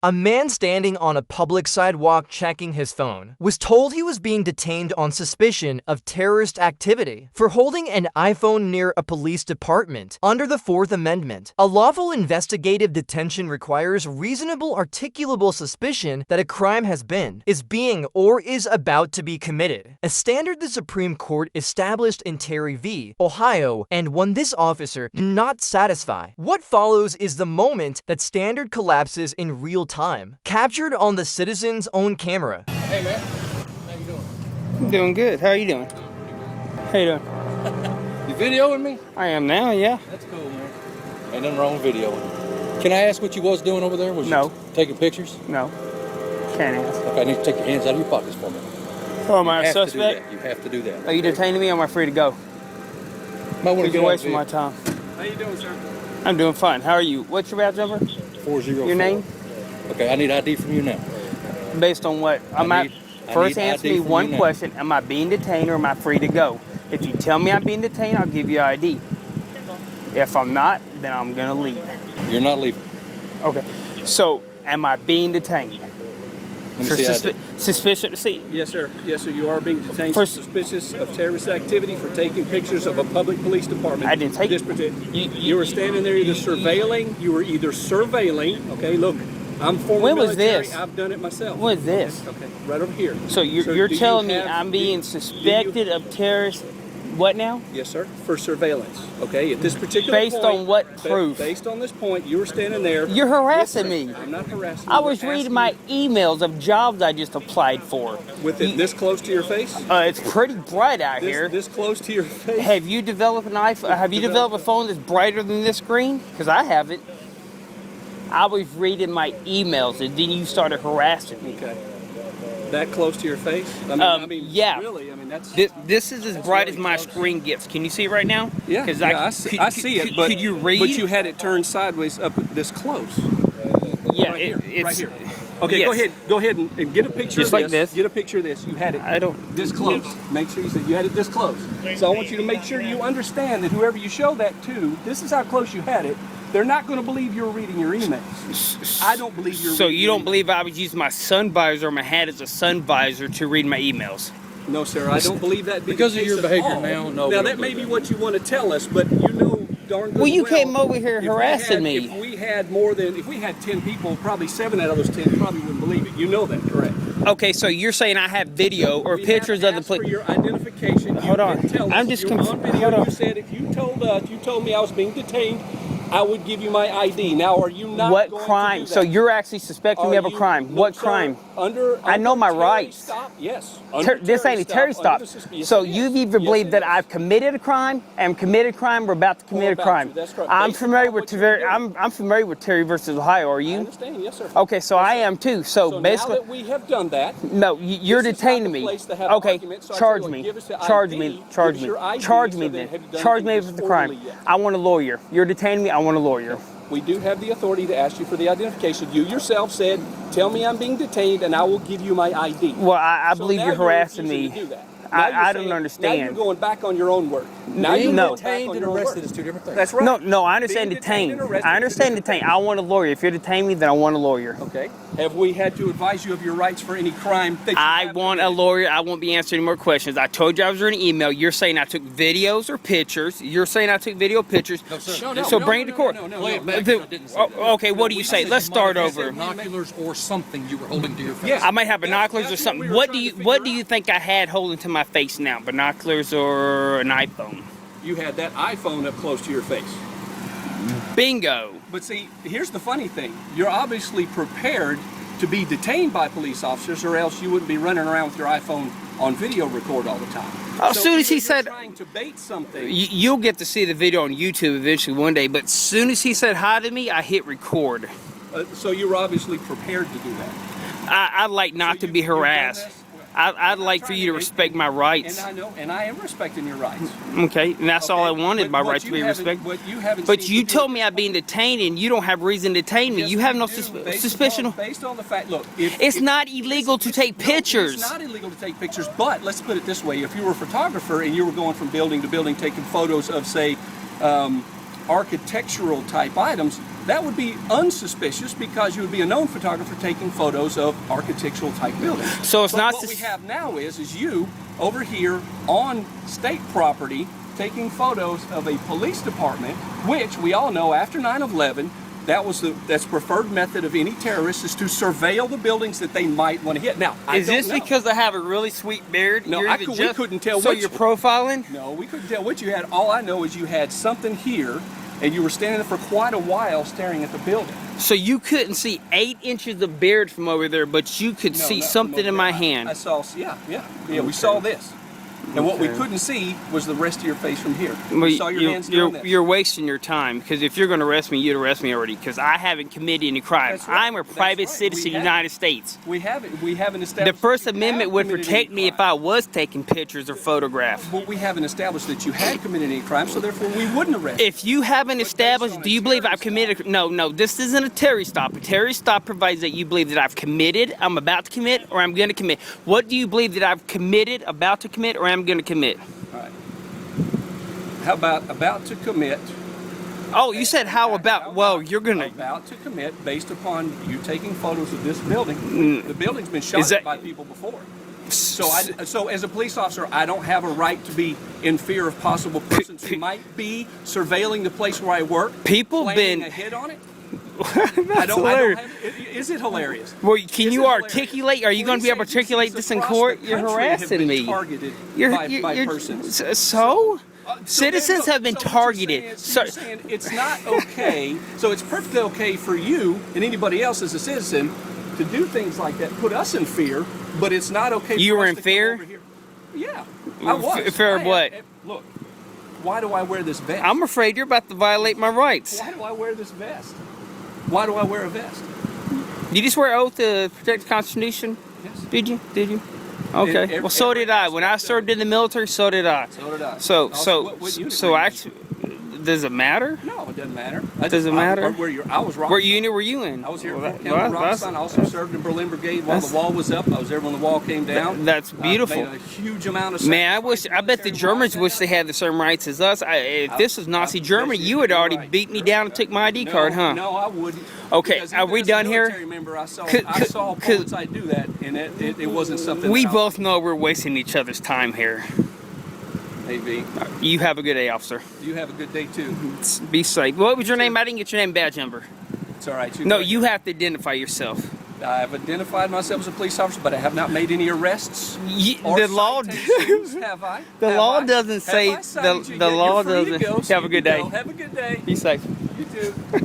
A man standing on a public sidewalk checking his phone was told he was being detained on suspicion of terrorist activity for holding an iPhone near a police department under the Fourth Amendment. A lawful investigative detention requires reasonable articulable suspicion that a crime has been, is being, or is about to be committed, a standard the Supreme Court established in Terry v. Ohio, and one this officer did not satisfy. What follows is the moment that standard collapses in real time, captured on the citizen's own camera. Hey man, how you doing? I'm doing good. How are you doing? How you doing? You videoing me? I am now, yeah. That's cool, man. Ain't nothing wrong with videoing. Can I ask what you was doing over there? Was No. you taking pictures? No. Can't ask. Okay, I need to take your hands out of your pockets for me. Oh, am I a You have to do suspect? that. You have to do that. Are you detaining me or am I free to go? Might want to You're get wasting my time. How you doing, sir? I'm doing fine. How are you? What's your badge number? 404. Your name? Okay, I need ID from you now. Based on what? First answer me one question. Am I being detained or am I free to go? If you tell me I'm being detained, I'll give you ID. If I'm not, then I'm going to leave. You're not leaving. Okay. So, am I being detained? Let me see ID. Suspicion? See, Yes, sir. Yes, sir. You are being detained For- suspicious of terrorist activity for taking pictures of a public police department. I didn't take- You were standing there either surveilling. You were either surveilling. Okay, look, I'm former When was military. this? I've done it myself. what is this? Okay, right over here. So you're do you telling me have- I'm do you- being do you- suspected of terrorist? What now? Yes, sir. For surveillance. Okay, at this particular Based point. on what proof? Based on this point, you were standing there. You're harassing Yes, sir. me. I'm not harassing you. I was We're reading asking my emails of jobs I just applied for. with it this close to your face. It's pretty bright out here. This close to your face. Have you developed an iPhone? Have you developed a phone that's brighter than this screen? Because I haven't. I was reading my emails and then you started harassing me. Okay. That close to your face? Yeah. Really? I mean, that's. This is as bright as my screen gets. Can you see it right now? Yeah, 'Cause I see it. But could you read? But you had it turned sideways up this close. yeah, Right here. it's Right here. Okay, yes. Go ahead and get a picture Just of like this. Get a picture of this. You had it I don't. this close. Make sure you had it this close. So I want you to make sure you understand that whoever you show that to, this is how close you had it. They're not going to believe you're reading your emails. I don't believe you're So reading you your don't believe I was using my sun visor or my hat as a sun visor to read my emails? No, sir, I don't believe that. Because of your behavior all. now, no, we Now don't that may believe be that. what you want to tell us, but you know darn good Well, you came over here if we harassing had- me. If we had 10 people, probably 7 out of those 10 probably wouldn't believe it. You know that, correct? Okay, so you're saying I have video or We pictures have of the asked for place? your identification. Hold You on. didn't tell I'm us. just You're on conf- video. hold on. You said if you told me I was being detained, I would give you my ID. Now, are you not What going crime? to do that? So you're actually suspecting me of a crime. What crime? I know my Terry rights. Stop, yes. This ain't a Terry stop. So you've either believed that I've committed a crime, am committed a crime, or about to commit a about crime. you, that's correct. I'm Based familiar upon with what you're doing. I'm familiar with Terry versus Ohio. Are I you? understand, yes, sir. Okay, so I am too. So So basically, now that we have done that, no, you're this is detaining not the me. place to have an Okay, argument, so I charge tell you what, me. give us the Charge ID, me. Charge give us me. your ID, Charge so me then then. have you done Charge me anything with the crime. disorderly yet? I want a lawyer. You're detaining me. I want a lawyer. we do have the authority to ask you for the identification. You yourself said, tell me I'm being detained and I will give you my ID. Well, I So believe now you're harassing refusing me. to do that. Now you're I don't saying- understand. Now you're going back on your own word. Now Being you're No. going back detained on and your own arrested word. is two different things. That's right. No, I understand Being detained detained. and arrested I is understand two different detained. I want a lawyer. If you're detaining me, then I want a lawyer. Okay. Have we had to advise you of your rights for any crime that you I have want a committed? lawyer. I won't be answering any more questions. I told you I was reading an email. You're saying I took videos or pictures. You're saying I took video pictures. No, sir. No, no, So no, bring no, it to no, court. no, no, Play no. it back. The- I didn't say that. okay, what do you say? Let's start over. Binoculars or something you were holding to your face. Yeah. I might have binoculars That's or what something. we were What trying do to you What figure do you out. think I had holding to my face now? Binoculars or an iPhone? You had that iPhone up close to your face. Bingo. But see, here's the funny thing. You're obviously prepared to be detained by police officers, or else you wouldn't be running around with your iPhone on video record all the time. As soon as he you're said- trying to bait something. You'll get to see the video on YouTube eventually one day. But as soon as he said hi to me, I hit record. So you were obviously prepared to do that. I'd like not So to be you've done harassed. this? I'd like for you to respect my rights. And I know, and I am respecting your rights. Okay, and that's all I Okay, wanted, but my what right to you be haven't- respected. what you haven't But seen you to do- told me I'm being detained, and you don't have reason to detain me. Yes, You have no do, based suspicion. based on the fact, look, if, It's if- not illegal to take no, pictures. It's not illegal to take pictures, but let's put it this way: if you were a photographer and you were going from building to building taking photos of, say, architectural type items, that would be unsuspicious because you would be a known photographer taking photos of architectural type buildings. So it's but not what we have now is you over here on state property taking photos of a police department, which we all know after 9/11, that's preferred method of any terrorist is to surveil the buildings that they might want to hit. Now, is this because I have a really sweet beard? No, we couldn't tell. So you're profiling? No, we couldn't tell what you had. All I know is you had something here, and you were standing there for quite a while staring at the building. So you couldn't see 8 inches of beard from over there, but you could see something in my hand. I saw, yeah, we saw this. And what we couldn't see was the rest of your face from here. We saw your hands doing this. You're wasting your time, because if you're going to arrest me, you'd arrest me already, because I haven't committed any crime. That's right. I'm a private citizen of the United States. We haven't established. The First Amendment would protect me if I was taking pictures or photographs. Well, we haven't established that you had committed any crime, so therefore we wouldn't arrest you. If you haven't established, do you believe I've committed? No, this isn't a Terry stop. A Terry stop provides that you believe that I've committed, I'm about to commit, or I'm going to commit. What do you believe that I've committed, about to commit, or I'm going to commit? All right. How about to commit? Oh, you said how about? Well, you're gonna about to commit based upon you taking photos of this building. The building's been shot by people before. So as a police officer, I don't have a right to be in fear of possible persons who might be surveilling the place where I work. People been a hit on it. Is it hilarious? Well, can you articulate? Are you going to be able to articulate this in court? You're harassing me. By persons. So? Citizens have been targeted. You're saying it's not okay. So it's perfectly okay for you and anybody else as a citizen to do things like that, put us in fear, but it's not okay. You were in to fear? come over here. Yeah, I was. Fear of what? Look, why do I wear this vest? I'm afraid you're about to violate my rights. Why do I wear this vest? Why do I wear a vest? You just swear oath to protect the Constitution? Yes. Did you? Okay. Well, so did I. When I served in the military, so did I. So did I. So actually, does it matter? No, it doesn't matter. Does it matter? I was rock. What unit were you in? I was here in Rockson. I also served in Berlin Brigade while the wall was up. I was there when the wall came down. That's beautiful. Made a huge amount of Man, I bet the Germans wish they had the same rights as us. If this was Nazi Germany, you would already beat me down and took my ID card, huh? No, I wouldn't. Okay, are we done here? Member, I saw bullets I do that, and it wasn't something. We both know we're wasting each other's time here. Maybe. You have a good day, officer. You have a good day too. Be safe. What was your name? I didn't get your name badge number. It's all right. No, you have to identify yourself. I've identified myself as a police officer, but I have not made any arrests. The law. Have I? The law doesn't say. The law doesn't. Have Have a good day. Have a good day. Be safe. You too.